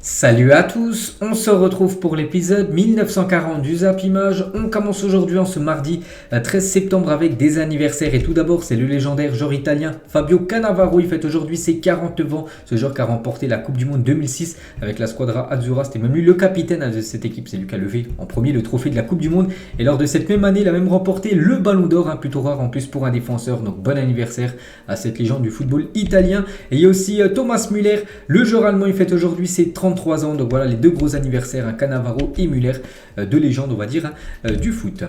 Salut à tous, on se retrouve pour l'épisode 1940 du Zap Image. On commence aujourd'hui en ce mardi 13 septembre avec des anniversaires. Et tout d'abord, c'est le légendaire joueur italien Fabio Cannavaro. Il fête aujourd'hui ses 49 ans. Ce joueur qui a remporté la Coupe du Monde 2006 avec la Squadra Azzurra. C'était même lui le capitaine de cette équipe. C'est lui qui a levé en premier le trophée de la Coupe du Monde. Et lors de cette même année, il a même remporté le Ballon d'Or, plutôt rare en plus pour un défenseur. Donc bon anniversaire à cette légende du football italien. Et il y a aussi Thomas Müller, le joueur allemand. Il fête aujourd'hui ses 33 ans. Donc voilà les deux gros anniversaires, Cannavaro et Müller, deux légendes on va dire du foot.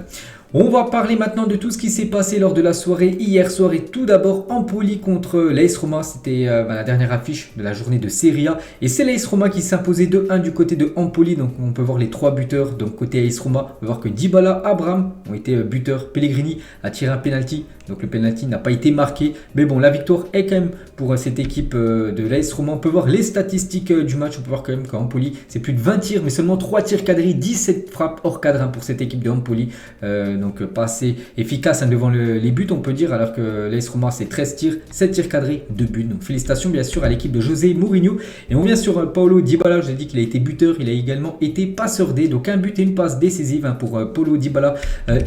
On va parler maintenant de tout ce qui s'est passé lors de la soirée hier soir. Et tout d'abord Empoli contre l'AS Roma. C'était la dernière affiche de la journée de Serie A. Et c'est l'AS Roma qui s'imposait 2-1 du côté de Empoli. Donc on peut voir les trois buteurs. Donc côté AS Roma, on peut voir que Dybala, Abraham ont été buteurs. Pellegrini a tiré un penalty. Donc le penalty n'a pas été marqué. Mais bon, la victoire est quand même pour cette équipe de l'AS Roma. On peut voir les statistiques du match. On peut voir quand même qu'Empoli, c'est plus de 20 tirs, mais seulement 3 tirs cadrés, 17 frappes hors cadre pour cette équipe de Empoli. Donc pas assez efficace devant les buts, on peut dire, alors que l'AS Roma, c'est 13 tirs, 7 tirs cadrés, 2 buts. Donc félicitations bien sûr à l'équipe de José Mourinho. Et on vient sur Paulo Dybala. Je vous ai dit qu'il a été buteur, il a également été passeur D. Donc un but et une passe décisive pour Paulo Dybala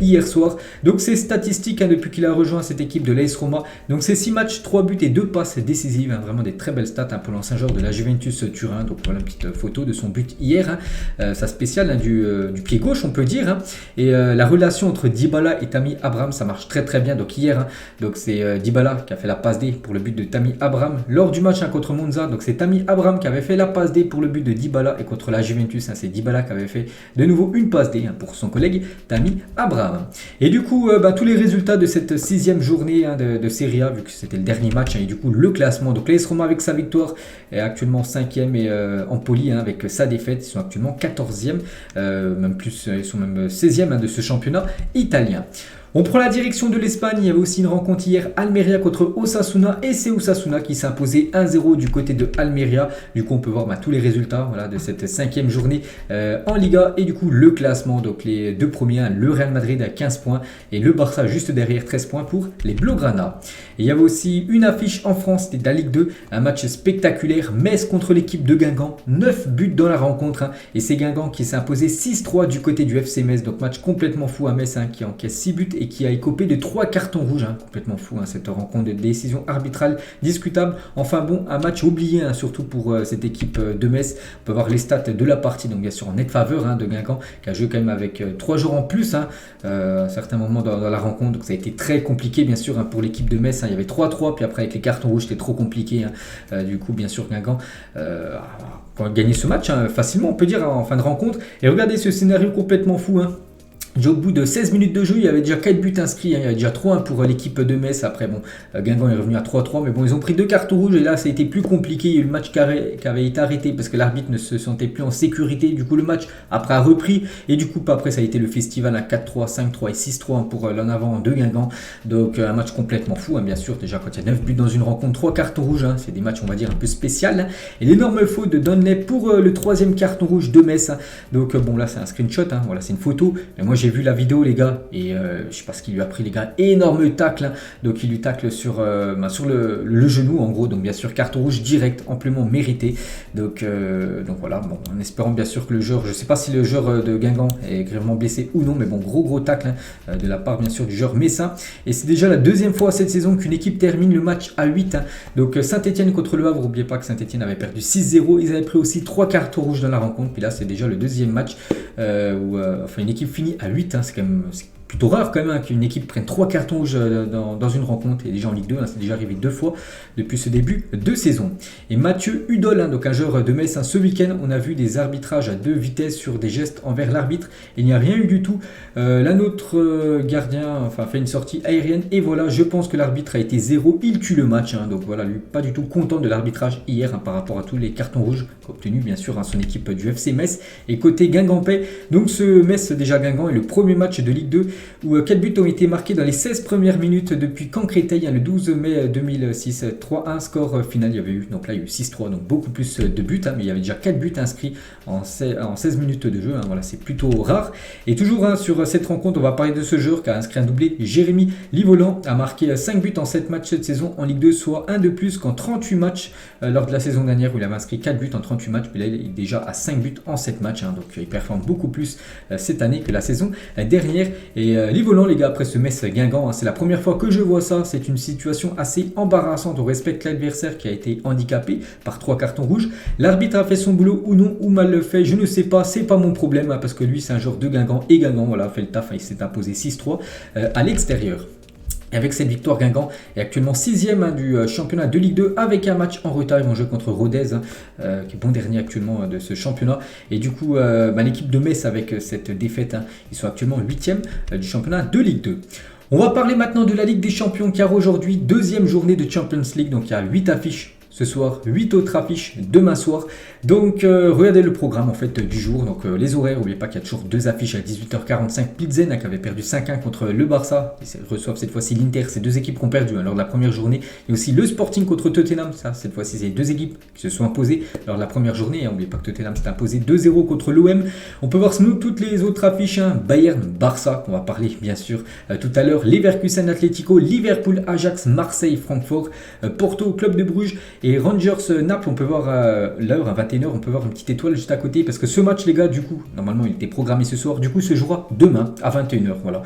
hier soir. Donc ces statistiques depuis qu'il a rejoint cette équipe de l'AS Roma. Donc c'est 6 matchs, 3 buts et 2 passes décisives. Vraiment des très belles stats pour l'ancien joueur de la Juventus Turin. Donc voilà une petite photo de son but hier. Sa spéciale du pied gauche on peut dire. Et la relation entre Dybala et Tammy Abraham, ça marche très très bien. Donc hier, donc c'est Dybala qui a fait la passe D pour le but de Tammy Abraham. Lors du match contre Monza, donc c'est Tammy Abraham qui avait fait la passe D pour le but de Dybala. Et contre la Juventus, c'est Dybala qui avait fait de nouveau une passe D pour son collègue Tammy Abraham. Et du coup, tous les résultats de cette 6e journée de Serie A, vu que c'était le dernier match, et du coup le classement. Donc l'AS Roma avec sa victoire est actuellement 5e et Empoli avec sa défaite, ils sont actuellement 14e, même plus, ils sont même 16e de ce championnat italien. On prend la direction de l'Espagne. Il y avait aussi une rencontre hier, Almeria contre Osasuna, et c'est Osasuna qui s'est imposé 1-0 du côté de Almeria. Du coup on peut voir tous les résultats de cette 5e journée en Liga, et du coup le classement. Donc les deux premiers, le Real Madrid à 15 points et le Barça juste derrière, 13 points pour les Blaugrana. Et il y avait aussi une affiche en France, c'était de la Ligue 2, un match spectaculaire, Metz contre l'équipe de Guingamp, 9 buts dans la rencontre, et c'est Guingamp qui s'est imposé 6-3 du côté du FC Metz. Donc match complètement fou à Metz qui encaisse 6 buts et qui a écopé de 3 cartons rouges. Complètement fou cette rencontre de décision arbitrale discutable. Enfin bon, un match oublié surtout pour cette équipe de Metz. On peut voir les stats de la partie, donc bien sûr en nette faveur de Guingamp, qui a joué quand même avec 3 joueurs en plus à certains moments dans la rencontre. Donc ça a été très compliqué bien sûr pour l'équipe de Metz. Il y avait 3-3, puis après avec les cartons rouges c'était trop compliqué. Du coup bien sûr Guingamp a gagné ce match facilement on peut dire en fin de rencontre. Et regardez ce scénario complètement fou. Au bout de 16 minutes de jeu, il y avait déjà 4 buts inscrits. Il y avait déjà 3-1 pour l'équipe de Metz. Après, bon, Guingamp est revenu à 3-3. Mais bon, ils ont pris 2 cartons rouges. Et là, ça a été plus compliqué. Il y a eu le match qui avait été arrêté parce que l'arbitre ne se sentait plus en sécurité. Du coup, le match, après, a repris. Et du coup, après, ça a été le festival à 4-3, 5-3 et 6-3 pour l'en avant de Guingamp. Donc, un match complètement fou, bien sûr. Déjà, quand il y a 9 buts dans une rencontre, 3 cartons rouges. C'est des matchs, on va dire, un peu spécial. Et l'énorme faute de Donley pour le 3e carton rouge de Metz. Donc, bon, là, c'est un screenshot. Voilà, c'est une photo. Mais moi, j'ai vu la vidéo les gars et je sais pas ce qu'il lui a pris les gars, énorme tacle donc il lui tacle sur le genou en gros, donc bien sûr carton rouge direct, amplement mérité. Donc voilà, bon, en espérant bien sûr que le joueur, je sais pas si le joueur de Guingamp est grièvement blessé ou non, mais bon, gros tacle de la part bien sûr du joueur messin. Et c'est déjà la 2e fois cette saison qu'une équipe termine le match à 8. Donc Saint-Etienne contre le Havre, n'oubliez pas que Saint-Etienne avait perdu 6-0, ils avaient pris aussi 3 cartons rouges dans la rencontre. Puis là c'est déjà le 2e match où une équipe finit à 8, c'est quand même plutôt rare quand même qu'une équipe prenne 3 cartons rouges dans une rencontre. Et déjà en Ligue 2, c'est déjà arrivé 2 fois depuis ce début de saison. Et Mathieu Hudol, donc un joueur de Metz, ce week-end, on a vu des arbitrages à 2 vitesses sur des gestes envers l'arbitre. Il n'y a rien eu du tout. Là, notre gardien fait une sortie aérienne. Et voilà, je pense que l'arbitre a été 0. Il tue le match. Donc voilà, lui, pas du tout content de l'arbitrage hier par rapport à tous les cartons rouges obtenus, bien sûr, son équipe du FC Metz. Et côté Guingampais, donc ce Metz, déjà Guingamp, est le premier match de Ligue 2 où 4 buts ont été marqués dans les 16 premières minutes depuis quand Créteil, le 12 mai 2006, 3-1 score final. Il y avait eu, donc là il y a eu 6-3, donc beaucoup plus de buts, mais il y avait déjà 4 buts inscrits en 16 minutes de jeu, voilà, c'est plutôt rare. Et toujours sur cette rencontre, on va parler de ce joueur qui a inscrit un doublé. Jérémy Livolan a marqué 5 buts en 7 matchs cette saison en Ligue 2, soit un de plus qu'en 38 matchs lors de la saison dernière où il avait inscrit 4 buts en 38 matchs, puis là il est déjà à 5 buts en 7 matchs, donc il performe beaucoup plus cette année que la saison dernière. Et Livolan, les gars, après ce Metz-Guingamp, c'est la première fois que je vois ça. C'est une situation assez embarrassante. On respecte l'adversaire qui a été handicapé par 3 cartons rouges. L'arbitre a fait son boulot ou non, ou mal le fait, je ne sais pas, c'est pas mon problème, parce que lui c'est un joueur de Guingamp, et Guingamp voilà, a fait le taf, il s'est imposé 6-3 à l'extérieur. Et avec cette victoire, Guingamp est actuellement 6e du championnat de Ligue 2 avec un match en retard. Ils vont jouer contre Rodez, qui est bon dernier actuellement de ce championnat. Et du coup, l'équipe de Metz, avec cette défaite, ils sont actuellement 8e du championnat de Ligue 2. On va parler maintenant de la Ligue des Champions, car aujourd'hui, deuxième journée de Champions League. Donc il y a 8 affiches ce soir, 8 autres affiches demain soir. Donc regardez le programme en fait du jour, donc les horaires, n'oubliez pas qu'il y a toujours 2 affiches à 18h45. Pilsen qui avait perdu 5-1 contre le Barça, ils reçoivent cette fois-ci l'Inter, ces deux équipes qui ont perdu lors de la première journée. Et aussi le Sporting contre Tottenham, ça cette fois-ci c'est les deux équipes qui se sont imposées lors de la première journée. N'oubliez pas que Tottenham s'est imposé 2-0 contre l'OM. On peut voir nous toutes les autres affiches, Bayern, Barça, qu'on va parler bien sûr tout à l'heure, Leverkusen, Atlético, Liverpool, Ajax, Marseille, Francfort, Porto, Club de Bruges et Rangers Naples. On peut voir l'heure à 21h, on peut voir une petite étoile juste à côté parce que ce match, les gars, du coup, normalement il était programmé ce soir, du coup se jouera demain à 21h. Voilà.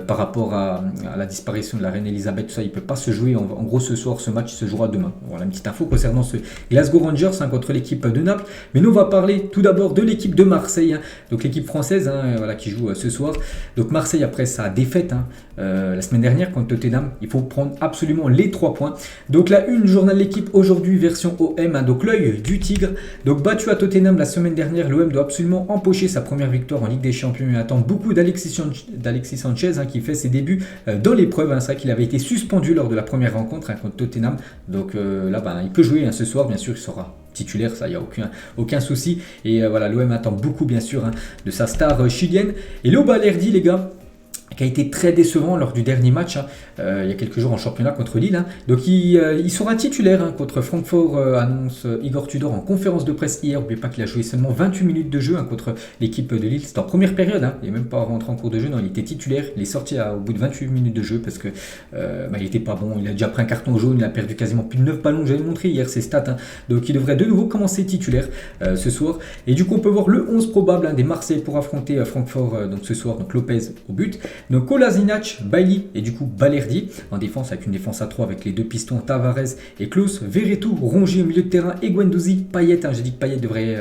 Par rapport à la disparition de la reine Elisabeth, tout ça, il ne peut pas se jouer en gros ce soir, ce match se jouera demain. Voilà une petite info concernant ce Glasgow Rangers contre l'équipe de Naples. Mais nous on va parler tout d'abord de l'équipe de Marseille, donc l'équipe française voilà, qui joue ce soir. Donc Marseille, après sa défaite la semaine dernière contre Tottenham, il faut prendre absolument les 3 points. Donc là, une journal de l'équipe aujourd'hui version OM, donc l'œil du tigre. Donc battu à Tottenham la semaine dernière, l'OM doit absolument empocher sa première victoire en Ligue des Champions. Il attend beaucoup d'Alexis Sanchez qui fait ses débuts dans l'épreuve. C'est vrai qu'il avait été suspendu lors de la première rencontre contre Tottenham. Donc là, il peut jouer ce soir, bien sûr, il sera titulaire, ça, il n'y a aucun souci. Et voilà, l'OM attend beaucoup, bien sûr, de sa star chilienne. Et Léo Balerdi, les gars, qui a été très décevant lors du dernier match il y a quelques jours en championnat contre Lille. Donc il sera titulaire contre Francfort, annonce Igor Tudor en conférence de presse hier. N'oubliez pas qu'il a joué seulement 28 minutes de jeu contre l'équipe de Lille. C'était en première période, il n'est même pas rentré en cours de jeu, non, il était titulaire. Il est sorti au bout de 28 minutes de jeu parce que il n'était pas bon, il a déjà pris un carton jaune, il a perdu quasiment plus de 9 ballons, j'avais montré hier ses stats. Donc il devrait de nouveau commencer titulaire ce soir. Et du coup on peut voir le 11 probable des Marseillais pour affronter Francfort donc ce soir. Donc Lopez au but. Donc Kolasinac, Bailly et du coup Balerdi en défense, avec une défense à 3 avec les deux pistons Tavares et Klose, Verretou, Rongier au milieu de terrain et Guendouzi, Payet. J'ai dit que Payet devrait,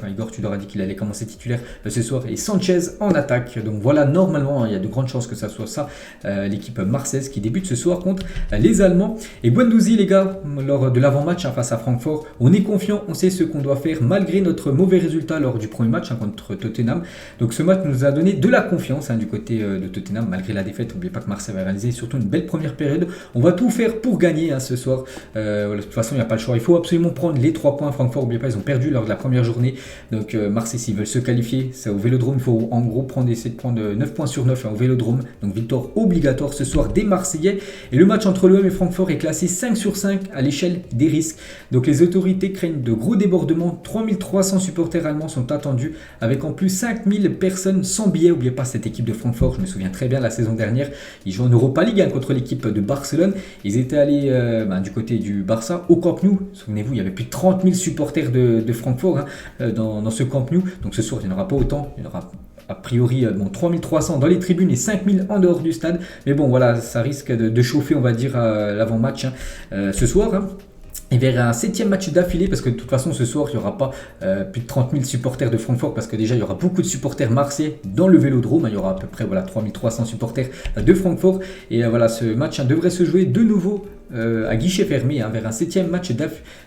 Igor Tudor a dit qu'il allait commencer titulaire ce soir, et Sanchez en attaque. Donc voilà, normalement il y a de grandes chances que ça soit ça, l'équipe marseillaise qui débute ce soir contre les Allemands. Et Guendouzi, les gars, lors de l'avant-match face à Francfort, on est confiant, on sait ce qu'on doit faire malgré notre mauvais résultat lors du premier match contre Tottenham. Donc ce match nous a donné de la confiance du côté de Tottenham malgré la défaite. N'oubliez pas que Marseille va réaliser surtout une belle première période. On va tout faire pour gagner ce soir. De toute façon, il n'y a pas le choix. Il faut absolument prendre les 3 points. Francfort, n'oubliez pas, ils ont perdu lors de la première journée. Donc Marseille, s'ils veulent se qualifier, c'est au Vélodrome. Il faut en gros essayer de prendre 9 points sur 9 au Vélodrome. Donc victoire obligatoire ce soir des Marseillais. Et le match entre l'OM et Francfort est classé 5 sur 5 à l'échelle des risques. Donc les autorités craignent de gros débordements. 3300 supporters allemands sont attendus, avec en plus 5000 personnes sans billets. N'oubliez pas cette équipe de Francfort, je me souviens très bien la saison dernière, ils jouent en Europa League contre l'équipe de Barcelone. Ils étaient allés du côté du Barça au Camp Nou. Souvenez-vous, il y avait plus de 30 000 supporters de Francfort dans ce Camp Nou. Donc ce soir, il n'y en aura pas autant. Il y en aura a priori 3300 dans les tribunes et 5000 en dehors du stade. Mais bon, voilà, ça risque de chauffer, on va dire, l'avant-match ce soir. Et vers un 7e match d'affilée, parce que de toute façon ce soir il n'y aura pas plus de 30 000 supporters de Francfort, parce que déjà il y aura beaucoup de supporters marseillais dans le Vélodrome. Il y aura à peu près 3300 supporters de Francfort. Et voilà, ce match devrait se jouer de nouveau à guichet fermé, vers un 7e match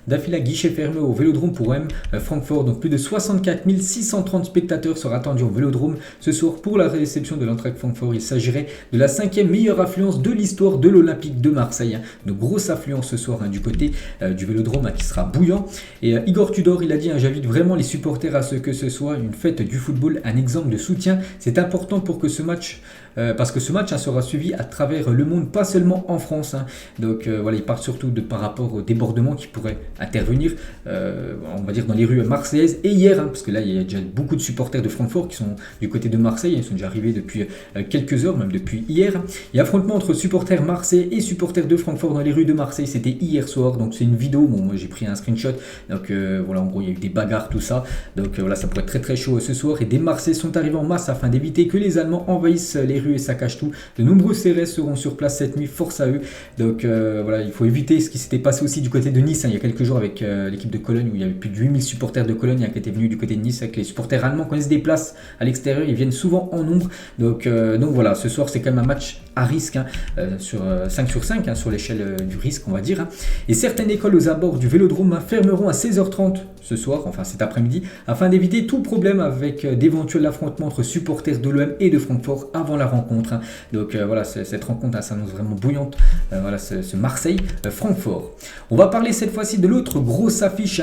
d'affilée à guichet fermé au Vélodrome pour Francfort. Donc plus de 64 630 spectateurs seront attendus au Vélodrome ce soir pour la réception de l'Eintracht Francfort. Il s'agirait de la 5e meilleure affluence de l'histoire de l'Olympique de Marseille. De grosse affluence ce soir du côté du Vélodrome qui sera bouillant. Et Igor Tudor, il a dit, j'invite vraiment les supporters à ce que ce soit une fête du football, un exemple de soutien. C'est important pour que ce match parce que ce match sera suivi à travers le monde, pas seulement en France. Donc voilà, il parle surtout par rapport au débordement qui pourrait intervenir, on va dire dans les rues marseillaises. Et hier, parce que là il y a déjà beaucoup de supporters de Francfort qui sont du côté de Marseille, ils sont déjà arrivés depuis quelques heures, même depuis hier. Il y a affrontement entre supporters marseillais et supporters de Francfort dans les rues de Marseille, c'était hier soir, donc c'est une vidéo, bon moi j'ai pris un screenshot, donc voilà, en gros il y a eu des bagarres, tout ça, donc voilà, ça pourrait être très très chaud ce soir, et des Marseillais sont arrivés en masse afin d'éviter que les Allemands envahissent les rues et saccagent tout. De nombreux CRS seront sur place cette nuit, force à eux. Donc voilà, il faut éviter ce qui s'était passé aussi du côté de Nice, il y a quelques jours avec l'équipe de Cologne, où il y avait plus de 8000 supporters de Cologne qui étaient venus du côté de Nice, avec les supporters allemands quand ils se déplacent à l'extérieur, ils viennent souvent en nombre. Donc voilà, ce soir c'est quand même un match à risque, sur 5 sur 5, sur l'échelle du risque, on va dire. Et certaines écoles aux abords du Vélodrome fermeront à 16h30 ce soir, enfin cet après-midi, afin d'éviter tout problème avec d'éventuels affrontements entre supporters de l'OM et de Francfort avant la rencontre. Donc voilà, cette rencontre s'annonce vraiment bouillante. Voilà, ce Marseille-Francfort. On va parler cette fois-ci de l'autre grosse affiche.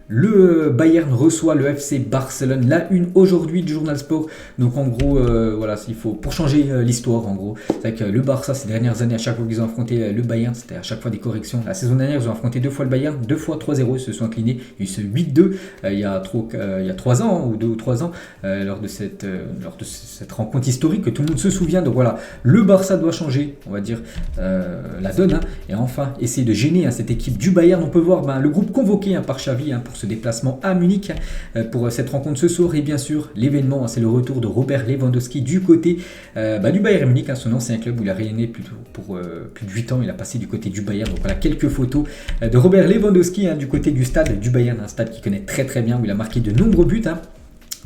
Le Bayern reçoit le FC Barcelone, la une aujourd'hui du Journal Sport. Donc en gros, voilà, il faut pour changer l'histoire en gros. C'est vrai que le Barça ces dernières années, à chaque fois qu'ils ont affronté le Bayern, c'était à chaque fois des corrections. La saison dernière, ils ont affronté 2 fois le Bayern, 2 fois 3-0, ils se sont inclinés. Il y a eu ce 8-2 il y a 3 ans ou 2 ou 3 ans lors de cette rencontre historique que tout le monde se souvient. Donc voilà, le Barça doit changer, on va dire, la donne, et enfin essayer de gêner cette équipe du Bayern. On peut voir le groupe convoqué par Xavi pour ce déplacement à Munich pour cette rencontre ce soir. Et bien sûr l'événement, c'est le retour de Robert Lewandowski du côté du Bayern Munich, son ancien club où il a rayonné pour plus de 8 ans. Il a passé du côté du Bayern. Donc voilà quelques photos de Robert Lewandowski du côté du stade du Bayern, un stade qu'il connaît très très bien, où il a marqué de nombreux buts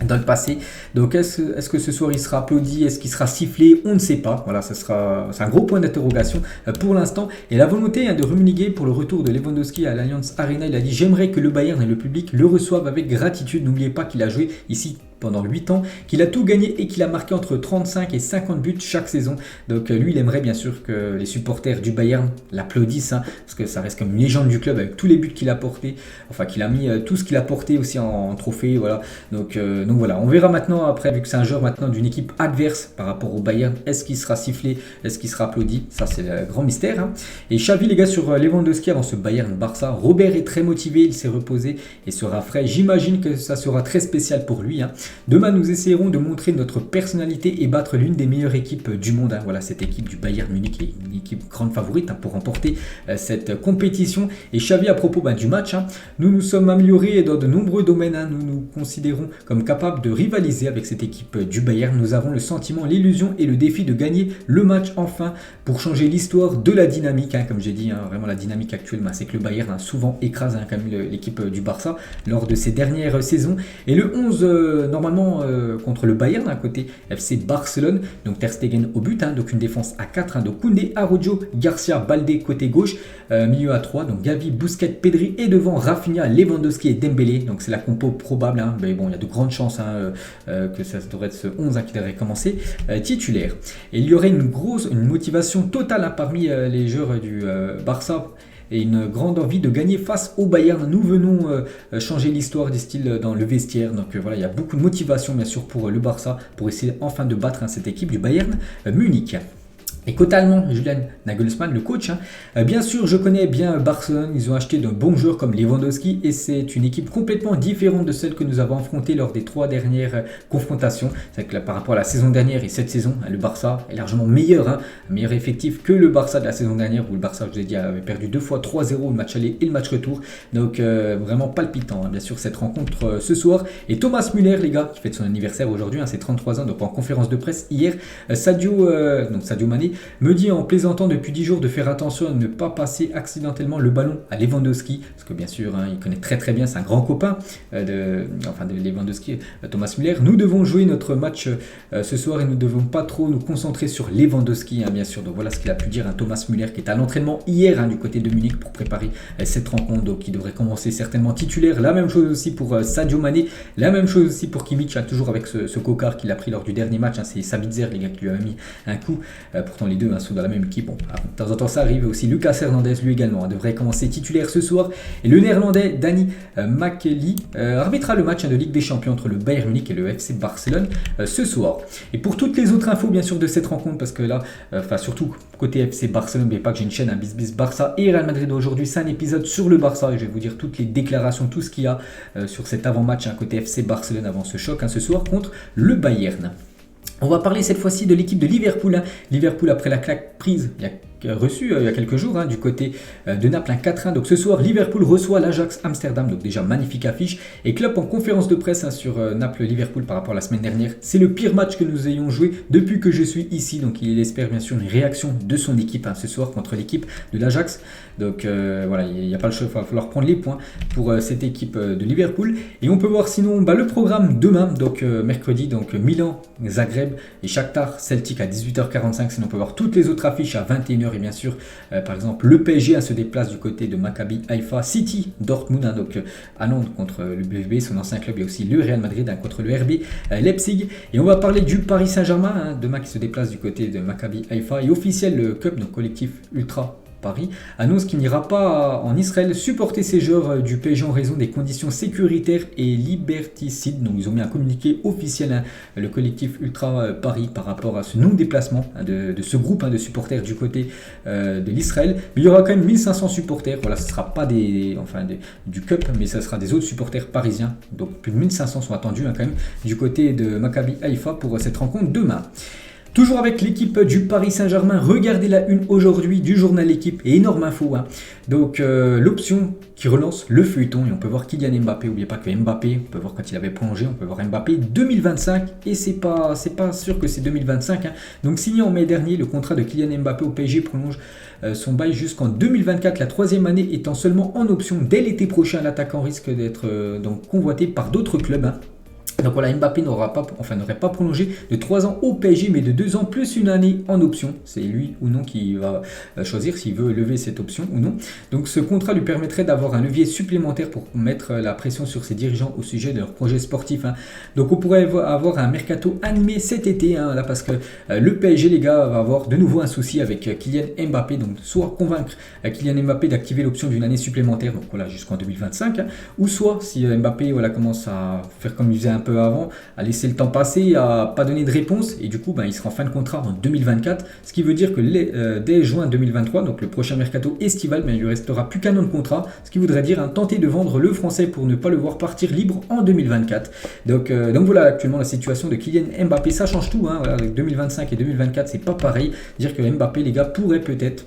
dans le passé. Donc est-ce que ce soir il sera applaudi, est-ce qu'il sera sifflé, on ne sait pas. Voilà, c'est un gros point d'interrogation pour l'instant. Et la volonté de Rummenigge pour le retour de Lewandowski à l'Allianz Arena, il a dit: j'aimerais que le Bayern et le public le reçoivent avec gratitude. N'oubliez pas qu'il a joué ici pendant 8 ans, qu'il a tout gagné et qu'il a marqué entre 35 et 50 buts chaque saison. Donc lui, il aimerait bien sûr que les supporters du Bayern l'applaudissent, parce que ça reste comme une légende du club avec tous les buts qu'il a portés, enfin qu'il a mis tout ce qu'il a porté aussi en trophée, voilà. Donc voilà, on verra maintenant après, vu que c'est un joueur maintenant d'une équipe adverse par rapport au Bayern, est-ce qu'il sera sifflé, est-ce qu'il sera applaudi, ça c'est le grand mystère. Et Xavi les gars sur Lewandowski avant ce Bayern-Barça, Robert est très motivé, il s'est reposé et sera frais, j'imagine que ça sera très spécial pour lui. Demain, nous essayerons de montrer notre personnalité et battre l'une des meilleures équipes du monde. Voilà, cette équipe du Bayern Munich est une équipe grande favorite pour remporter cette compétition. Et Xavi, à propos du match, nous nous sommes améliorés dans de nombreux domaines. Nous nous considérons comme capables de rivaliser avec cette équipe du Bayern. Nous avons le sentiment, l'illusion et le défi de gagner le match enfin pour changer l'histoire de la dynamique. Comme j'ai dit, vraiment la dynamique actuelle, c'est que le Bayern souvent écrase quand même l'équipe du Barça lors de ces dernières saisons. Et le 11, normalement, contre le Bayern, côté FC Barcelone, donc Ter Stegen au but, donc une défense à 4, donc Koundé, Araujo, Garcia, Baldé côté gauche, milieu à 3, donc Gavi, Busquets, Pedri, et devant Rafinha, Lewandowski et Dembélé. Donc c'est la compo probable, mais bon, il y a de grandes chances que ça devrait être ce 11 qui devrait commencer titulaire. Et il y aurait une motivation totale parmi les joueurs du Barça, et une grande envie de gagner face au Bayern. Nous venons changer l'histoire des styles dans le vestiaire. Donc voilà, il y a beaucoup de motivation bien sûr pour le Barça, pour essayer enfin de battre cette équipe du Bayern Munich. Et côté allemand, Julian Nagelsmann, le coach, bien sûr, je connais bien Barcelone, ils ont acheté de bons joueurs comme Lewandowski et c'est une équipe complètement différente de celle que nous avons affrontée lors des 3 dernières confrontations. C'est que là, par rapport à la saison dernière et cette saison, le Barça est largement meilleur, un meilleur effectif que le Barça de la saison dernière, où le Barça, je vous ai dit, avait perdu 2 fois 3-0 le match aller et le match retour. Donc vraiment palpitant, bien sûr, cette rencontre ce soir. Et Thomas Müller, les gars, qui fête son anniversaire aujourd'hui, c'est 33 ans, donc en conférence de presse hier, Sadio Mané me dit en plaisantant depuis 10 jours de faire attention à ne pas passer accidentellement le ballon à Lewandowski, parce que bien sûr il connaît très très bien, c'est un grand copain de Lewandowski, Thomas Müller. Nous devons jouer notre match ce soir et nous ne devons pas trop nous concentrer sur Lewandowski, bien sûr. Donc voilà ce qu'il a pu dire Thomas Müller, qui est à l'entraînement hier du côté de Munich pour préparer cette rencontre, donc il devrait commencer certainement titulaire. La même chose aussi pour Sadio Mané, la même chose aussi pour Kimmich, toujours avec ce cocard qu'il a pris lors du dernier match, c'est Sabitzer les gars qui lui a mis un coup pour pourtant les deux sont dans la même équipe. Bon, de temps en temps ça arrive aussi. Lucas Hernandez lui également devrait commencer titulaire ce soir. Et le néerlandais Danny Makely arbitrera le match de Ligue des Champions entre le Bayern Munich et le FC Barcelone ce soir. Et pour toutes les autres infos bien sûr de cette rencontre, parce que là, surtout côté FC Barcelone, n'oubliez pas que j'ai une chaîne, Bis Barça et Real Madrid aujourd'hui, c'est un épisode sur le Barça et je vais vous dire toutes les déclarations, tout ce qu'il y a sur cet avant-match côté FC Barcelone avant ce choc ce soir contre le Bayern. On va parler cette fois-ci de l'équipe de Liverpool. Liverpool après la claque prise reçu il y a quelques jours du côté de Naples, un 4-1. Donc ce soir, Liverpool reçoit l'Ajax Amsterdam, donc déjà magnifique affiche. Et Klopp en conférence de presse sur Naples-Liverpool par rapport à la semaine dernière. C'est le pire match que nous ayons joué depuis que je suis ici. Donc il espère bien sûr une réaction de son équipe ce soir contre l'équipe de l'Ajax. Donc voilà, il n'y a pas le choix, il va falloir prendre les points pour cette équipe de Liverpool. Et on peut voir sinon le programme demain, donc mercredi, donc Milan, Zagreb et Shakhtar Celtic à 18h45. Sinon on peut voir toutes les autres affiches à 21h. Et bien sûr, par exemple, le PSG se déplace du côté de Maccabi Haïfa, City, Dortmund, donc à Londres contre le BVB, son ancien club, et aussi le Real Madrid contre le RB Leipzig. Et on va parler du Paris Saint-Germain, demain qui se déplace du côté de Maccabi Haïfa. Et officiel, le club, donc collectif Ultra Paris, annonce qu'il n'ira pas en Israël supporter ces joueurs du PSG en raison des conditions sécuritaires et liberticides. Donc ils ont mis un communiqué officiel, le collectif Ultra Paris, par rapport à ce non-déplacement de ce groupe de supporters du côté de l'Israël. Mais il y aura quand même 1500 supporters. Voilà, ce ne sera pas du Cup, mais ce sera des autres supporters parisiens. Donc plus de 1500 sont attendus quand même du côté de Maccabi Haïfa pour cette rencontre demain. Toujours avec l'équipe du Paris Saint-Germain, regardez la une aujourd'hui du journal L'équipe et énorme info. Donc l'option qui relance le feuilleton et on peut voir Kylian Mbappé. N'oubliez pas que Mbappé, on peut voir quand il avait prolongé, on peut voir Mbappé 2025 et c'est pas sûr que c'est 2025. Donc signé en mai dernier, le contrat de Kylian Mbappé au PSG prolonge son bail jusqu'en 2024, la troisième année étant seulement en option. Dès l'été prochain, l'attaquant risque d'être donc convoité par d'autres clubs. Donc voilà, Mbappé n'aurait pas prolongé de 3 ans au PSG, mais de 2 ans plus une année en option. C'est lui ou non qui va choisir s'il veut lever cette option ou non. Donc ce contrat lui permettrait d'avoir un levier supplémentaire pour mettre la pression sur ses dirigeants au sujet de leurs projets sportifs. Donc on pourrait avoir un mercato animé cet été, là, parce que le PSG, les gars, va avoir de nouveau un souci avec Kylian Mbappé. Donc soit convaincre Kylian Mbappé d'activer l'option d'une année supplémentaire, donc voilà, jusqu'en 2025, ou soit si Mbappé commence à faire comme il faisait un peu avant, à laisser le temps passer, à pas donner de réponse, et du coup il sera en fin de contrat en 2024, ce qui veut dire que dès juin 2023, donc le prochain mercato estival, il lui restera plus qu'un an de contrat, ce qui voudrait dire tenter de vendre le français pour ne pas le voir partir libre en 2024. Donc voilà actuellement la situation de Kylian Mbappé, ça change tout, voilà, avec 2025 et 2024 c'est pas pareil, dire que Mbappé, les gars, pourrait peut-être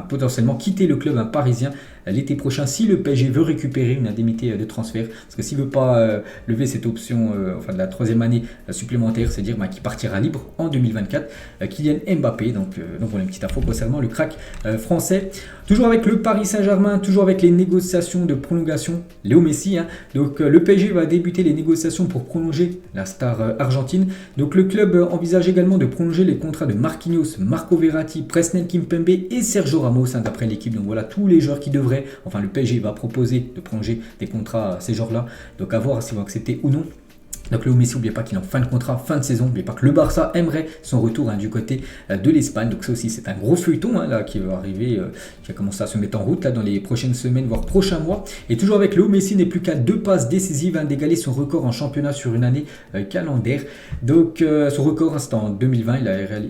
potentiellement quitter le club parisien l'été prochain si le PSG veut récupérer une indemnité de transfert, parce que s'il ne veut pas lever cette option de la troisième année supplémentaire, c'est-à-dire qu'il partira libre en 2024, Kylian Mbappé. Donc voilà une petite info concernant le crack français. Toujours avec le Paris Saint-Germain, toujours avec les négociations de prolongation, Léo Messi. Donc le PSG va débuter les négociations pour prolonger la star argentine. Donc le club envisage également de prolonger les contrats de Marquinhos, Marco Verratti, Presnel Kimpembe et Sergio Ramos d'après l'équipe. Donc voilà tous les joueurs qui devraient, le PSG va proposer de prolonger des contrats à ces joueurs-là. Donc à voir s'ils vont accepter ou non. Donc Léo Messi, n'oubliez pas qu'il est en fin de contrat, fin de saison. N'oubliez pas que le Barça aimerait son retour du côté de l'Espagne. Donc ça aussi, c'est un gros feuilleton là, qui va arriver, qui a commencé à se mettre en route là, dans les prochaines semaines, voire prochains mois. Et toujours avec Léo Messi, n'est plus qu'à 2 passes décisives d'égaler son record en championnat sur une année calendaire. Donc son record, c'était en 2020.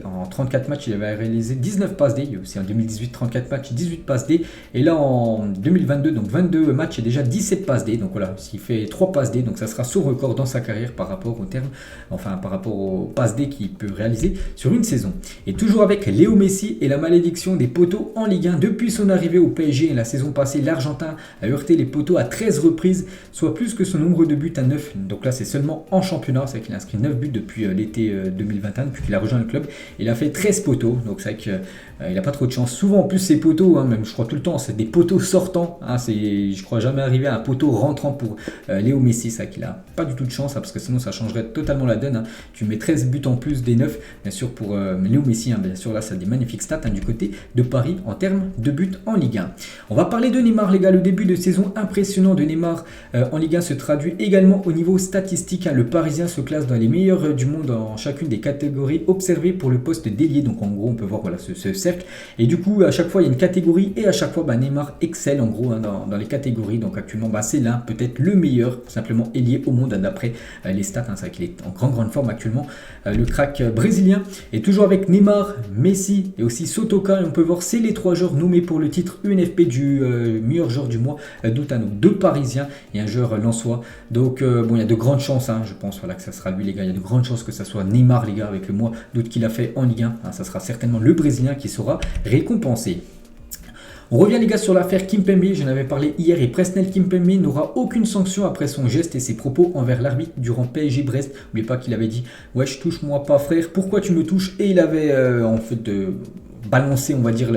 En 34 matchs, il avait réalisé 19 passes D. C'est en 2018, 34 matchs, 18 passes D. Et là, en 2022, donc 22 matchs et déjà 17 passes D. Donc voilà, s'il fait 3 passes D, donc ça sera son record dans sa carrière par rapport au terme, par rapport aux passes D qu'il peut réaliser sur une saison. Et toujours avec Léo Messi et la malédiction des poteaux en Ligue 1. Depuis son arrivée au PSG la saison passée, l'Argentin a heurté les poteaux à 13 reprises, soit plus que son nombre de buts à 9. Donc là, c'est seulement en championnat. C'est qu'il a inscrit 9 buts depuis l'été 2021, depuis qu'il a rejoint le club. Il a fait 13 poteaux, donc c'est vrai qu'il n'a pas trop de chance. Souvent, en plus, ces poteaux, même je crois tout le temps, c'est des poteaux sortants. Je crois jamais arrivé à un poteau rentrant pour Léo Messi. C'est vrai qu'il n'a pas du tout de chance, parce que que sinon ça changerait totalement la donne. Tu mets 13 buts en plus des 9, bien sûr pour Léo Messi, bien sûr là ça a des magnifiques stats du côté de Paris en termes de buts en Ligue 1. On va parler de Neymar les gars, le début de saison impressionnant de Neymar en Ligue 1 se traduit également au niveau statistique. Le Parisien se classe dans les meilleurs du monde en chacune des catégories observées pour le poste d'ailier. Donc en gros on peut voir voilà, ce cercle. Et du coup à chaque fois il y a une catégorie et à chaque fois Neymar excelle en gros dans les catégories. Donc actuellement c'est là peut-être le meilleur simplement ailier au monde d'après les stats. C'est vrai qu'il est en grande forme actuellement, le crack brésilien. Et toujours avec Neymar, Messi et aussi Sotoka. Et on peut voir c'est les 3 joueurs nommés pour le titre UNFP du meilleur joueur du mois d'Outano. 2 Parisiens et un joueur lensois. Donc bon il y a de grandes chances je pense voilà, que ça sera lui les gars. Il y a de grandes chances que ça soit Neymar les gars avec le mois d'août qu'il a fait en Ligue 1. Ça sera certainement le Brésilien qui sera récompensé. On revient les gars sur l'affaire Kimpembe, j'en avais parlé hier et Presnel Kimpembe n'aura aucune sanction après son geste et ses propos envers l'arbitre durant PSG Brest. N'oubliez pas qu'il avait dit « Ouais, je touche moi pas frère, pourquoi tu me touches ?» Et il avait en fait balancé on va dire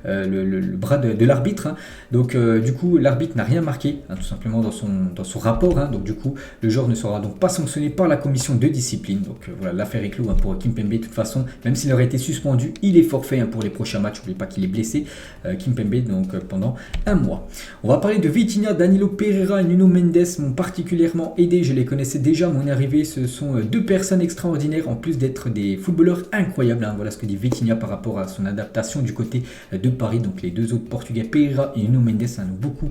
le bras de l'arbitre. Donc du coup l'arbitre n'a rien marqué tout simplement dans son rapport. Donc du coup le joueur ne sera donc pas sanctionné par la commission de discipline. Donc voilà, l'affaire est close pour Kimpembe. De toute façon, même s'il aurait été suspendu, il est forfait pour les prochains matchs. N'oubliez pas qu'il est blessé, Kimpembe, donc pendant un mois. On va parler de Vitinha, Danilo Pereira et Nuno Mendes m'ont particulièrement aidé. Je les connaissais déjà, mon arrivée. Ce sont 2 personnes extraordinaires en plus d'être des footballeurs incroyables. Voilà ce que dit Vitinha par rapport à son adaptation du côté de Paris. Donc les 2 autres Portugais, Pereira et Nuno Mendes, nous beaucoup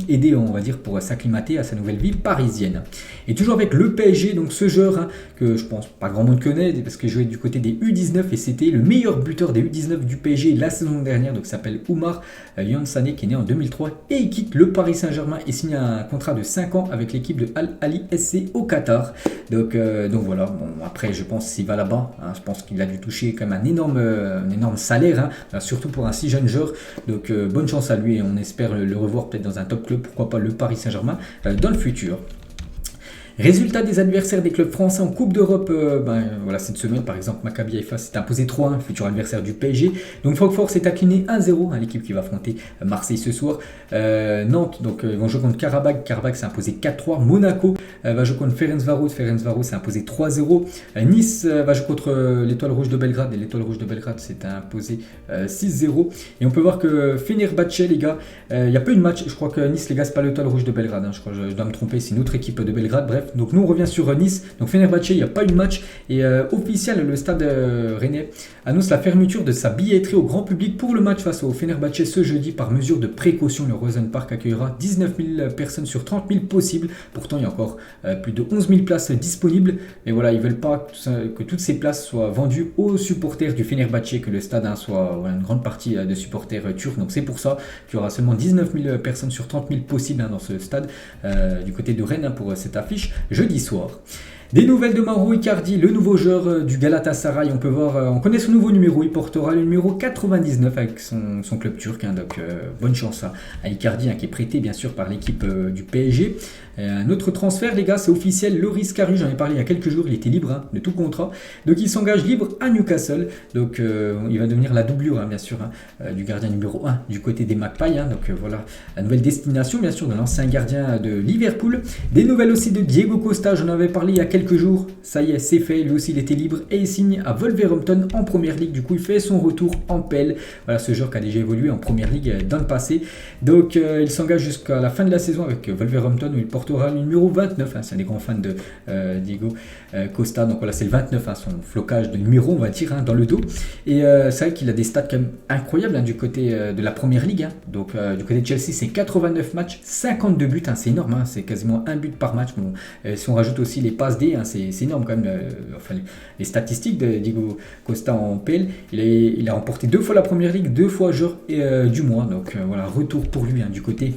aidé on va dire pour s'acclimater à sa nouvelle vie parisienne. Et toujours avec le PSG, donc ce joueur que je pense pas grand monde connaît parce qu'il jouait du côté des U19 et c'était le meilleur buteur des U19 du PSG la saison dernière. Donc il s'appelle Oumar Yansane qui est né en 2003 et il quitte le Paris Saint-Germain et signe un contrat de 5 ans avec l'équipe de Al Ahly SC au Qatar. Donc voilà, bon après je pense s'il va là-bas, je pense qu'il a dû toucher quand même un énorme salaire, surtout pour un si jeune joueur. Donc bonne chance à lui et on espère le revoir peut-être dans un top club, pourquoi pas le Paris Saint-Germain dans le futur. Résultat des adversaires des clubs français en Coupe d'Europe, voilà, cette semaine par exemple Maccabi Haïfa s'est imposé 3-1, futur adversaire du PSG. Donc Francfort s'est incliné 1-0, l'équipe qui va affronter Marseille ce soir. Nantes donc ils vont jouer contre Karabakh s'est imposé 4-3. Monaco va jouer contre Ferencváros s'est imposé 3-0. Nice va jouer contre l'Étoile Rouge de Belgrade et l'Étoile Rouge de Belgrade s'est imposé 6-0. Et on peut voir que Fenerbahçe les gars, il n'y a pas eu de match, je crois que Nice les gars c'est pas l'Étoile Rouge de Belgrade, je crois je dois me tromper, c'est une autre équipe de Belgrade, bref. Donc nous on revient sur Nice, donc Fenerbahçe il n'y a pas eu de match et officiel le stade rennais annonce la fermeture de sa billetterie au grand public pour le match face au Fenerbahçe ce jeudi par mesure de précaution. Le Rosenpark accueillera 19 000 personnes sur 30 000 possibles, pourtant il y a encore plus de 11 000 places disponibles et voilà ils veulent pas que toutes ces places soient vendues aux supporters du Fenerbahçe, que le stade soit une grande partie de supporters turcs, donc c'est pour ça qu'il y aura seulement 19 000 personnes sur 30 000 possibles dans ce stade du côté de Rennes pour cette affiche jeudi soir. Des nouvelles de Mauro Icardi, le nouveau joueur du Galatasaray. On peut voir, on connaît son nouveau numéro, il portera le numéro 99 avec son club turc. Donc bonne chance à Icardi qui est prêté bien sûr par l'équipe du PSG. Un autre transfert les gars, c'est officiel, Loris Karius, j'en ai parlé il y a quelques jours, il était libre de tout contrat. Donc il s'engage libre à Newcastle. Donc il va devenir la doublure bien sûr du gardien numéro 1 du côté des Magpies. Donc voilà, la nouvelle destination bien sûr de l'ancien gardien de Liverpool. Des nouvelles aussi de Diego Costa, j'en avais parlé il y a quelques jours, ça y est c'est fait, lui aussi il était libre et il signe à Wolverhampton en première ligue. Du coup il fait son retour en PL. Voilà ce joueur qui a déjà évolué en première ligue dans le passé. Donc il s'engage jusqu'à la fin de la saison avec Wolverhampton où il portera le numéro 29. C'est un des grands fans de Diego Costa. Donc voilà c'est le 29, son flocage de numéro on va dire dans le dos. Et c'est vrai qu'il a des stats quand même incroyables du côté de la première ligue. Donc du côté de Chelsea c'est 89 matchs, 52 buts, c'est énorme, c'est quasiment un but par match. Bon, si on rajoute aussi les passes D, c'est énorme quand même, les statistiques de Diego Costa en PL. Il a remporté 2 fois la première ligue, 2 fois joueur du mois. Donc voilà, retour pour lui du côté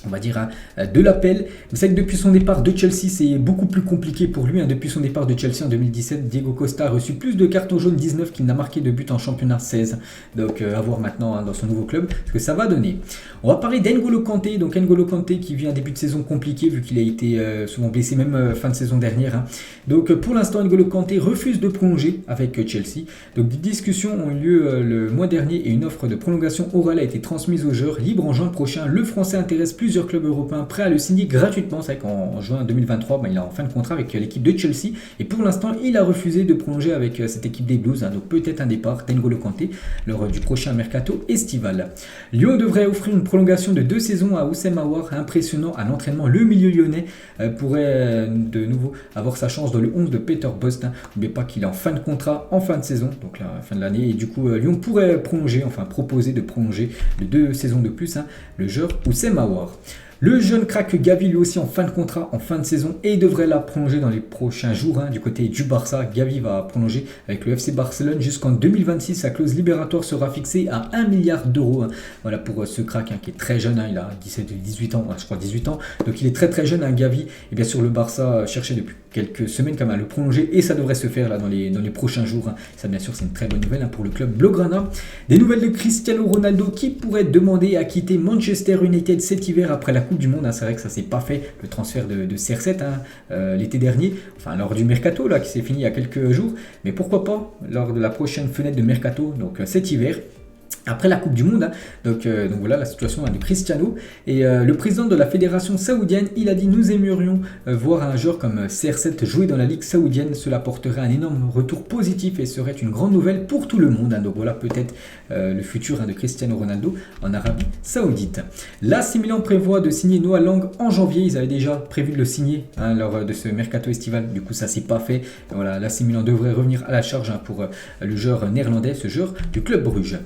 on va dire de l'appel. C'est vrai que depuis son départ de Chelsea, c'est beaucoup plus compliqué pour lui. Depuis son départ de Chelsea en 2017, Diego Costa a reçu plus de cartons jaunes, 19, qu'il n'a marqué de but en championnat, 16. Donc à voir maintenant dans son nouveau club ce que ça va donner. On va parler d'N'Golo Kanté. Donc N'Golo Kanté qui vit un début de saison compliqué vu qu'il a été souvent blessé même fin de saison dernière. Donc pour l'instant N'Golo Kanté refuse de prolonger avec Chelsea. Donc des discussions ont eu lieu le mois dernier et une offre de prolongation orale a été transmise au joueur libre en juin prochain. Le Français intéresse plus plusieurs clubs européens prêts à le signer gratuitement. C'est vrai qu'en juin 2023, il est en fin de contrat avec l'équipe de Chelsea et pour l'instant il a refusé de prolonger avec cette équipe des Blues, donc peut-être un départ d'N'Golo Kanté lors du prochain mercato estival. Lyon devrait offrir une prolongation de 2 saisons à Houssem Aouar, impressionnant à l'entraînement. Le milieu lyonnais pourrait de nouveau avoir sa chance dans le 11 de Peter Bosz. N'oubliez pas qu'il est en fin de contrat, en fin de saison, donc la fin de l'année, et du coup Lyon pourrait prolonger, enfin proposer de prolonger de 2 saisons de plus le joueur Houssem Aouar. Le jeune crack Gavi lui aussi en fin de contrat, en fin de saison et devrait la prolonger dans les prochains jours du côté du Barça. Gavi va prolonger avec le FC Barcelone jusqu'en 2026. Sa clause libératoire sera fixée à 1 milliard d'euros. Voilà pour ce crack qui est très jeune, il a 17-18 ans, je crois 18 ans. Donc il est très très jeune, Gavi. Et bien sûr le Barça cherchait depuis quelques semaines quand même à le prolonger et ça devrait se faire là dans les prochains jours. Ça bien sûr c'est une très bonne nouvelle pour le club Blaugrana. Des nouvelles de Cristiano Ronaldo qui pourrait demander à quitter Manchester United cet hiver après la Coupe du Monde. C'est vrai que ça s'est pas fait, le transfert de CR7 l'été dernier, enfin lors du mercato là qui s'est fini il y a quelques jours, mais pourquoi pas lors de la prochaine fenêtre de mercato, donc cet hiver. Après la Coupe du Monde, donc voilà la situation de Cristiano. Et le président de la fédération saoudienne, il a dit: nous aimerions voir un joueur comme CR7 jouer dans la ligue saoudienne. Cela porterait un énorme retour positif et serait une grande nouvelle pour tout le monde. Donc voilà peut-être le futur de Cristiano Ronaldo en Arabie Saoudite. L'AC Milan prévoit de signer Noah Lang en janvier. Ils avaient déjà prévu de le signer lors de ce mercato estival. Du coup ça s'est pas fait. Voilà, l'AC Milan devrait revenir à la charge pour le joueur néerlandais, ce joueur du club Bruges.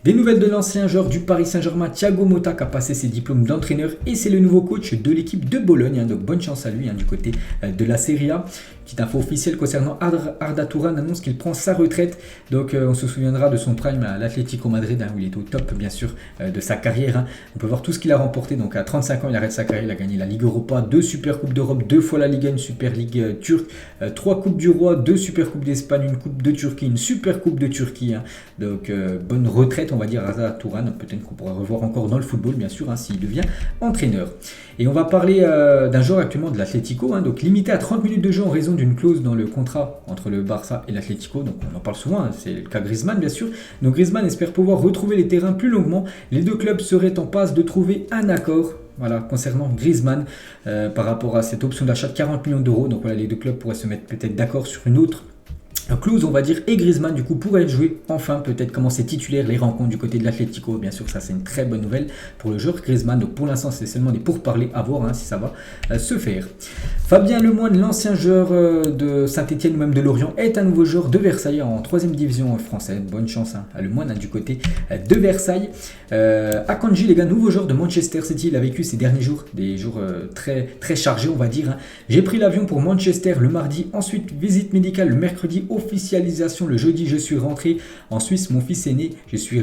Des nouvelles de l'ancien joueur du Paris Saint-Germain, Thiago Motta, qui a passé ses diplômes d'entraîneur et c'est le nouveau coach de l'équipe de Bologne. Donc bonne chance à lui du côté de la Serie A. Petite info officielle concernant Arda Turan annonce qu'il prend sa retraite. Donc on se souviendra de son prime à l'Atlético Madrid où il est au top bien sûr de sa carrière. On peut voir tout ce qu'il a remporté. Donc à 35 ans il arrête sa carrière. Il a gagné la Ligue Europa, 2 Super Coupes d'Europe, 2 fois la Ligue 1, une Super Ligue turque, 3 Coupes du Roi, 2 Super Coupes d'Espagne, une Coupe de Turquie, une Super Coupe de Turquie. Donc bonne retraite on va dire Arda Turan. Peut-être qu'on pourra revoir encore dans le football bien sûr s'il devient entraîneur. Et on va parler d'un joueur actuellement de l'Atlético, donc limité à 30 minutes de jeu en raison d'une clause dans le contrat entre le Barça et l'Atlético. Donc on en parle souvent, c'est le cas Griezmann bien sûr. Donc Griezmann espère pouvoir retrouver les terrains plus longuement. Les deux clubs seraient en passe de trouver un accord. Voilà, concernant Griezmann par rapport à cette option d'achat de 40 millions d'euros. Donc voilà, les deux clubs pourraient se mettre peut-être d'accord sur une autre clause on va dire, et Griezmann du coup pourrait jouer enfin, peut-être commencer titulaire les rencontres du côté de l'Atlético. Bien sûr ça c'est une très bonne nouvelle pour le joueur Griezmann. Donc pour l'instant c'est seulement des pourparlers à voir si ça va se faire. Fabien Lemoine, l'ancien joueur de Saint-Etienne ou même de Lorient, est un nouveau joueur de Versailles en 3e division française. Bonne chance à Lemoine du côté de Versailles. Akanji les gars, nouveau joueur de Manchester City. Il a vécu ces derniers jours des jours très, très chargés on va dire. J'ai pris l'avion pour Manchester le mardi, ensuite visite médicale le mercredi, officialisation le jeudi, je suis rentré en Suisse, mon fils est né, je suis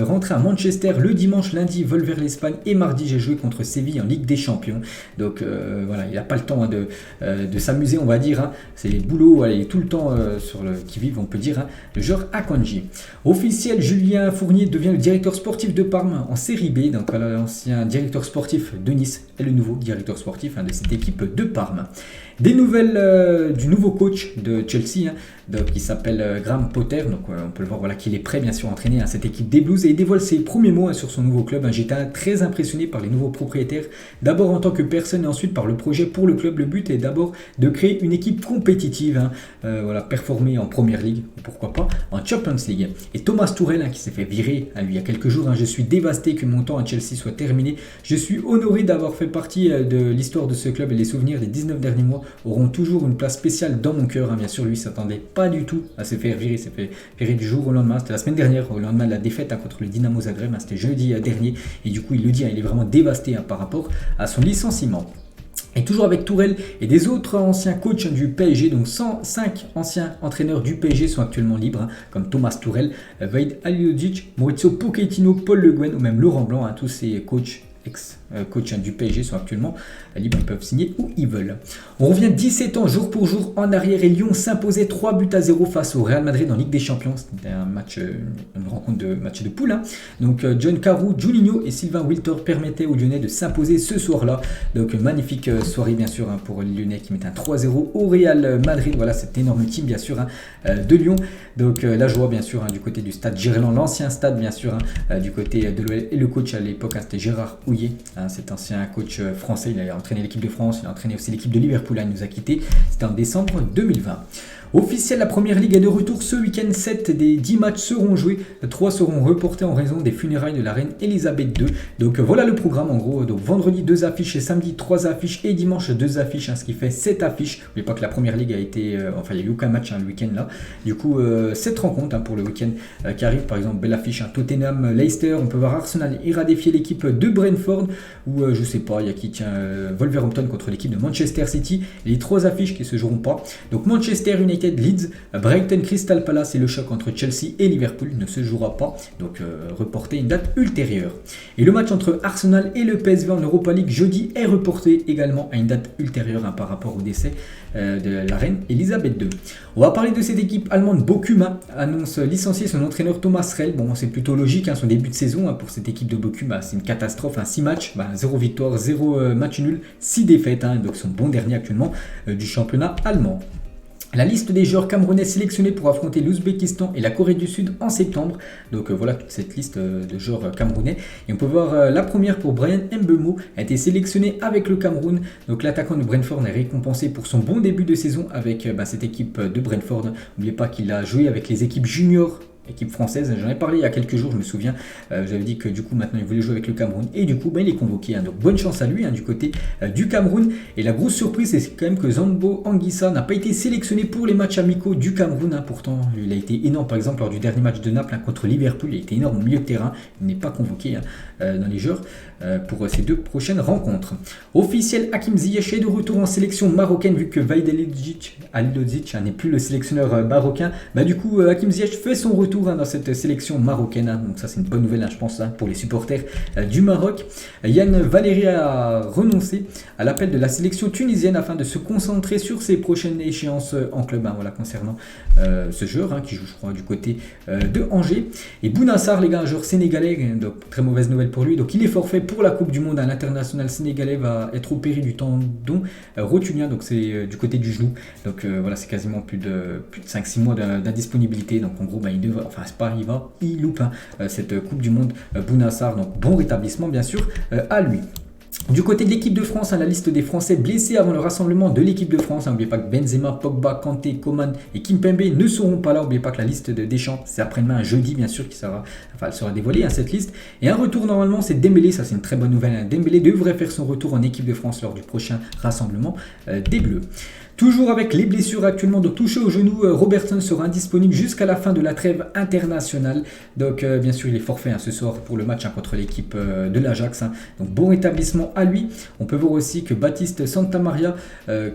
rentré à Manchester le dimanche, lundi vol vers l'Espagne et mardi j'ai joué contre Séville en Ligue des Champions. Donc voilà, il n'a pas le temps de s'amuser on va dire, c'est le boulot, il est tout le temps sur le qui-vive on peut dire, le joueur Akanji. Officiel, Julien Fournier devient le directeur sportif de Parme en Série B, donc l'ancien directeur sportif de Nice est le nouveau directeur sportif de cette équipe de Parme. Des nouvelles du nouveau coach de Chelsea, qui s'appelle Graham Potter. Donc on peut le voir qu'il est prêt bien sûr à entraîner cette équipe des Blues et il dévoile ses premiers mots sur son nouveau club. J'étais très impressionné par les nouveaux propriétaires, d'abord en tant que personne et ensuite par le projet pour le club. Le but est d'abord de créer une équipe compétitive, performer en Première Ligue, ou pourquoi pas en Champions League. Et Thomas Tuchel qui s'est fait virer il y a quelques jours, je suis dévasté que mon temps à Chelsea soit terminé. Je suis honoré d'avoir fait partie de l'histoire de ce club et les souvenirs des 19 derniers mois auront toujours une place spéciale dans mon cœur. Bien sûr lui s'attendait pas du tout à se faire virer, il s'est fait virer du jour au lendemain, c'était la semaine dernière, au lendemain de la défaite contre le Dynamo Zagreb, c'était jeudi dernier, et du coup il le dit, il est vraiment dévasté par rapport à son licenciement. Et toujours avec Tourelle et des autres anciens coachs du PSG, donc 105 anciens entraîneurs du PSG sont actuellement libres, comme Thomas Tuchel, Vahid Halilhodžić, Mauricio Pochettino, Paul Le Guen ou même Laurent Blanc, tous ces coachs ex-coach du PSG sont actuellement libres, ils peuvent signer où ils veulent. On revient 17 ans jour pour jour en arrière et Lyon s'imposait 3-0 face au Real Madrid en Ligue des Champions. C'était un match, une rencontre de match de poule. Donc John Carew, Juninho et Sylvain Wiltord permettaient aux Lyonnais de s'imposer ce soir-là. Donc magnifique soirée bien sûr pour les Lyonnais qui mettent un 3-0 au Real Madrid. Voilà cette énorme team bien sûr de Lyon. Donc la joie bien sûr du côté du stade Gerland, l'ancien stade bien sûr du côté de l'OL et le coach à l'époque c'était Gérard Rouillet, hein, cet ancien coach français. Il a entraîné l'équipe de France, il a entraîné aussi l'équipe de Liverpool, il nous a quitté. C'était en décembre 2020. Officiel, la première ligue est de retour ce week-end. 7 des 10 matchs seront joués, 3 seront reportés en raison des funérailles de la reine Elisabeth II. Donc voilà le programme en gros. Donc vendredi 2 affiches et samedi 3 affiches et dimanche 2 affiches, hein, ce qui fait 7 affiches. N'oubliez pas que la première ligue a été, il n'y a eu aucun match le week-end là. Du coup 7 rencontres pour le week-end qui arrive. Par exemple, belle affiche, Tottenham, Leicester. On peut voir Arsenal ira défier l'équipe de Brentford, ou je sais pas, il y a qui tient Wolverhampton contre l'équipe de Manchester City. Les 3 affiches qui se joueront pas. Donc Manchester United, Leeds, Brighton, Crystal Palace et le choc entre Chelsea et Liverpool ne se jouera pas, donc reporté une date ultérieure. Et le match entre Arsenal et le PSV en Europa League jeudi est reporté également à une date ultérieure par rapport au décès de la reine Elisabeth II. On va parler de cette équipe allemande. Bochum annonce licencier son entraîneur Thomas Rell. Bon, c'est plutôt logique, son début de saison pour cette équipe de Bochum, c'est une catastrophe. 6 matchs, 0 victoire, 0 match nul, 6 défaites, donc son bon dernier actuellement du championnat allemand. La liste des joueurs camerounais sélectionnés pour affronter l'Ouzbékistan et la Corée du Sud en septembre. Donc voilà toute cette liste de joueurs camerounais. Et on peut voir la première pour Brian Mbeumo, a été sélectionné avec le Cameroun. Donc l'attaquant de Brentford est récompensé pour son bon début de saison avec cette équipe de Brentford. N'oubliez pas qu'il a joué avec les équipes juniors, équipe française. J'en ai parlé il y a quelques jours, je me souviens. J'avais dit que du coup maintenant il voulait jouer avec le Cameroun et du coup il est convoqué. Donc bonne chance à lui du côté du Cameroun. Et la grosse surprise c'est quand même que Zambo Anguissa n'a pas été sélectionné pour les matchs amicaux du Cameroun. Pourtant il a été énorme, par exemple lors du dernier match de Naples contre Liverpool, il a été énorme au milieu de terrain. Il n'est pas convoqué dans les joueurs pour ces 2 prochaines rencontres. Officiel, Hakim Ziyech est de retour en sélection marocaine vu que Vajdelidzic n'est plus le sélectionneur marocain. Du coup Hakim Ziyech fait son retour dans cette sélection marocaine, donc ça c'est une bonne nouvelle je pense pour les supporters du Maroc. Yann Valéry a renoncé à l'appel de la sélection tunisienne afin de se concentrer sur ses prochaines échéances en club, voilà, concernant ce joueur qui joue je crois du côté de Angers. Et Bounassar, les gars, un joueur sénégalais, donc très mauvaise nouvelle pour lui, donc il est forfait pour la Coupe du Monde. L'international sénégalais va être opéré du tendon rotulien, donc c'est du côté du genou, donc voilà, c'est quasiment plus de 5-6 mois d'indisponibilité. Donc en gros il loupe cette Coupe du Monde, Bounassar. Donc bon rétablissement bien sûr à lui. Du côté de l'équipe de France, la liste des Français blessés avant le rassemblement de l'équipe de France. N'oubliez pas que Benzema, Pogba, Kanté, Coman et Kimpembe ne seront pas là. N'oubliez pas que la liste de Deschamps, c'est après-demain, jeudi bien sûr, elle sera dévoilée cette liste. Et un retour normalement, c'est Dembélé, ça c'est une très bonne nouvelle. Dembélé devrait faire son retour en équipe de France lors du prochain rassemblement des Bleus. Toujours avec les blessures actuellement, donc touché au genou, Robertson sera indisponible jusqu'à la fin de la trêve internationale. Donc bien sûr il est forfait ce soir pour le match contre l'équipe de l'Ajax. Donc bon rétablissement à lui. On peut voir aussi que Baptiste Santamaria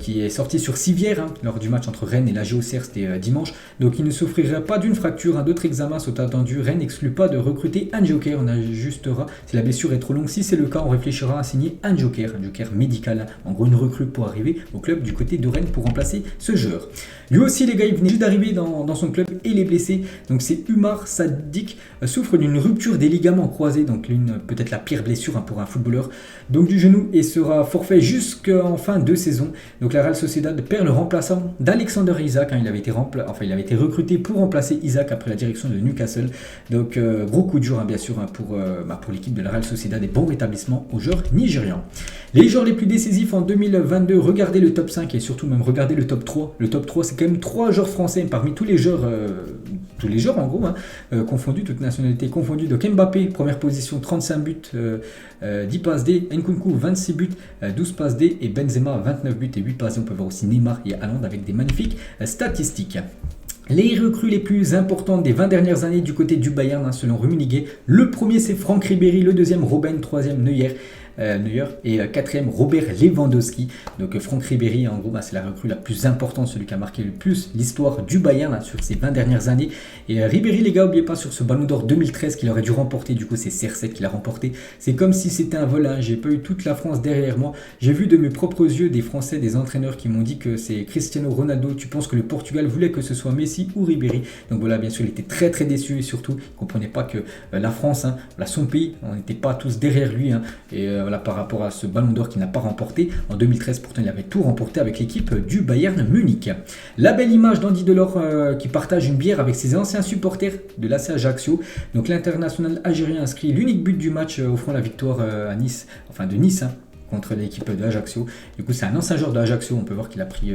qui est sorti sur civière lors du match entre Rennes et la GOCR, c'était dimanche. Donc il ne souffrira pas d'une fracture. D'autres examens sont attendus. Rennes n'exclut pas de recruter un joker. On ajustera si la blessure est trop longue. Si c'est le cas, on réfléchira à signer un joker médical. En gros une recrue pour arriver au club du côté de Rennes pour remplacer ce joueur. Lui aussi les gars, il venait juste d'arriver dans son club et il est blessé. Donc c'est Umar Sadik, souffre d'une rupture des ligaments croisés, donc peut-être la pire blessure pour un footballeur, donc du genou, et sera forfait jusqu'en fin de saison. Donc la Real Sociedad perd le remplaçant d'Alexander Isak, il avait été recruté pour remplacer Isak après la direction de Newcastle. Donc gros coup dur bien sûr pour l'équipe de la Real Sociedad, et bon rétablissement aux joueurs nigérians. Les joueurs les plus décisifs en 2022, regardez le top 5 et surtout même regardez le top 3. Le top 3 c'est quand même 3 joueurs français parmi tous les joueurs en gros, confondus, toutes nationalités confondues. Donc Mbappé, première position, 35 buts, 10 passes D, Nkunku 26 buts, 12 passes D, et Benzema 29 buts et 8 passes D. On peut voir aussi Neymar et Haaland avec des magnifiques statistiques. Les recrues les plus importantes des 20 dernières années du côté du Bayern, selon Rummenigge. Le premier c'est Franck Ribéry, le deuxième Robben, troisième Neuer et quatrième Robert Lewandowski. Donc Franck Ribéry en gros c'est la recrue la plus importante, celui qui a marqué le plus l'histoire du Bayern sur ces 20 dernières années. Et Ribéry les gars, n'oubliez pas sur ce Ballon d'Or 2013 qu'il aurait dû remporter, du coup c'est CR7 qui l'a remporté. C'est comme si c'était un vol, j'ai pas eu toute la France derrière moi, j'ai vu de mes propres yeux des Français, des entraîneurs qui m'ont dit que c'est Cristiano Ronaldo. Tu penses que le Portugal voulait que ce soit Messi ou Ribéry? Donc voilà, bien sûr il était très très déçu, et surtout il ne comprenait pas que la France, son pays, on n'était pas tous derrière lui, et voilà, par rapport à ce ballon d'or qu'il n'a pas remporté. En 2013, pourtant, il avait tout remporté avec l'équipe du Bayern Munich. La belle image d'Andy Delors qui partage une bière avec ses anciens supporters de l'AC Ajaccio. Donc l'international algérien inscrit l'unique but du match offrant la victoire à Nice, enfin de Nice, hein, contre l'équipe de Ajaccio. Du coup, c'est un ancien joueur de Ajaccio. On peut voir qu'il a pris,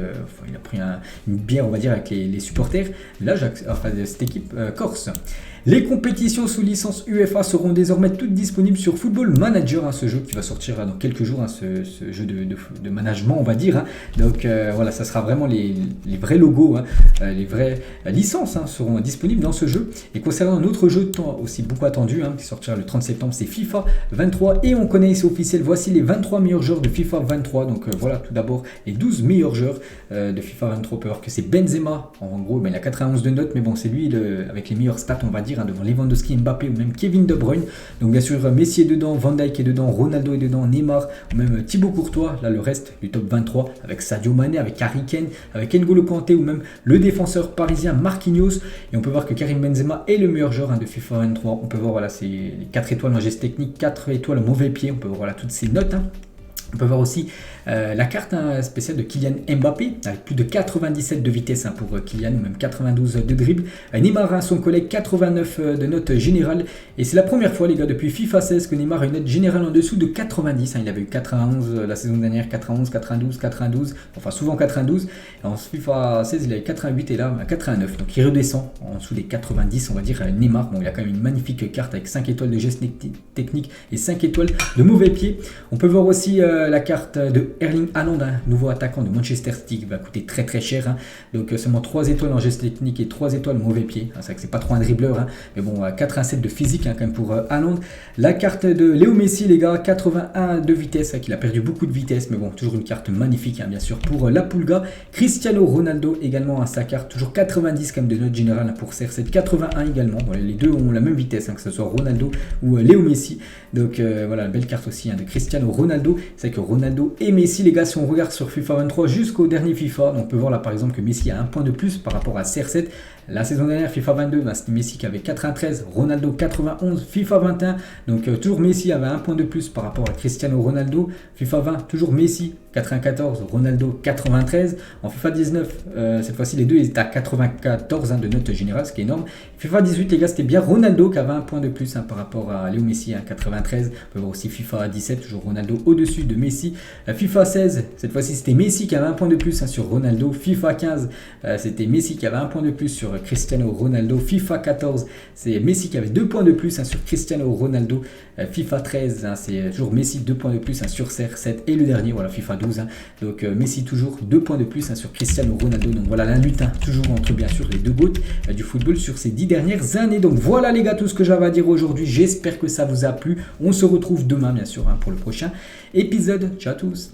une bière, on va dire, avec les supporters de cette équipe corse. Les compétitions sous licence UEFA seront désormais toutes disponibles sur Football Manager, hein, ce jeu qui va sortir dans quelques jours, hein, ce jeu de management, on va dire. Hein. Donc voilà, ça sera vraiment les vrais logos, hein, les vraies licences seront disponibles dans ce jeu. Et concernant un autre jeu aussi beaucoup attendu, hein, qui sortira le 30 septembre, c'est FIFA 23. Et on connaît, c'est officiel, voici les 23 meilleurs joueurs de FIFA 23. Donc voilà, tout d'abord, les 12 meilleurs joueurs de FIFA 23. On peut voir que c'est Benzema, en gros, il a 91 de notes, mais bon, c'est lui avec les meilleurs stats, on va dire, devant Lewandowski, Mbappé ou même Kevin De Bruyne. Donc bien sûr Messi est dedans, Van Dijk est dedans, Ronaldo est dedans, Neymar ou même Thibaut Courtois. Là le reste du top 23 avec Sadio Mané, avec Harry Kane, avec N'Golo Kanté ou même le défenseur parisien Marquinhos. Et on peut voir que Karim Benzema est le meilleur joueur de FIFA 23. On peut voir voilà, c'est les 4 étoiles en geste technique, 4 étoiles au mauvais pied. On peut voir voilà, toutes ces notes. On peut voir aussi la carte spéciale de Kylian Mbappé, avec plus de 97 de vitesse pour Kylian, ou même 92 de dribble. Neymar, son collègue, 89 de note générale. Et c'est la première fois, les gars, depuis FIFA 16, que Neymar a une note générale en dessous de 90. Il avait eu 91 la saison dernière, 91, 92, 92, enfin souvent 92. Et en FIFA 16, il avait 88 et là 89. Donc il redescend en dessous des 90, on va dire, Neymar. Bon, il a quand même une magnifique carte avec 5 étoiles de geste technique et 5 étoiles de mauvais pied. On peut voir aussi la carte de Erling Haaland, nouveau attaquant de Manchester City, qui va coûter très très cher. Hein. Donc seulement 3 étoiles en geste technique et 3 étoiles mauvais pied. C'est vrai que c'est pas trop un dribbleur, hein. Mais bon, 87 de physique quand même pour Haaland. La carte de Léo Messi, les gars, 81 de vitesse, qu'il a perdu beaucoup de vitesse, mais bon, toujours une carte magnifique, bien sûr, pour la Pulga. Cristiano Ronaldo également à sa carte, toujours 90 quand même de note générale pour CR7, 81 également. Voilà, les deux ont la même vitesse, que ce soit Ronaldo ou Léo Messi. Donc voilà, belle carte aussi de Cristiano Ronaldo. C'est que Ronaldo et Messi, les gars, si on regarde sur FIFA 23 jusqu'au dernier FIFA, on peut voir là par exemple que Messi a un point de plus par rapport à CR7. La saison dernière, FIFA 22, c'était Messi qui avait 93, Ronaldo 91, FIFA 21, donc toujours Messi avait un point de plus par rapport à Cristiano Ronaldo. FIFA 20, toujours Messi 94, Ronaldo 93. En FIFA 19, cette fois-ci les deux ils étaient à 94 de note générale, ce qui est énorme. FIFA 18, les gars, c'était bien Ronaldo qui avait un point de plus par rapport à Léo Messi, 93. On peut voir aussi FIFA 17, toujours Ronaldo au-dessus de Messi. FIFA 16, cette fois-ci c'était Messi qui avait un point de plus sur Ronaldo. FIFA 15, c'était Messi qui avait un point de plus sur Cristiano Ronaldo. FIFA 14, c'est Messi qui avait 2 points de plus sur Cristiano Ronaldo. FIFA 13, c'est toujours Messi 2 points de plus sur CR7. Et le dernier, voilà, FIFA 12. Donc Messi toujours 2 points de plus sur Cristiano Ronaldo. Donc voilà la lutte toujours entre bien sûr les deux GOAT du football sur ces 10 dernières années. Donc voilà les gars, tout ce que j'avais à dire aujourd'hui. J'espère que ça vous a plu. On se retrouve demain bien sûr pour le prochain épisode. Ciao à tous.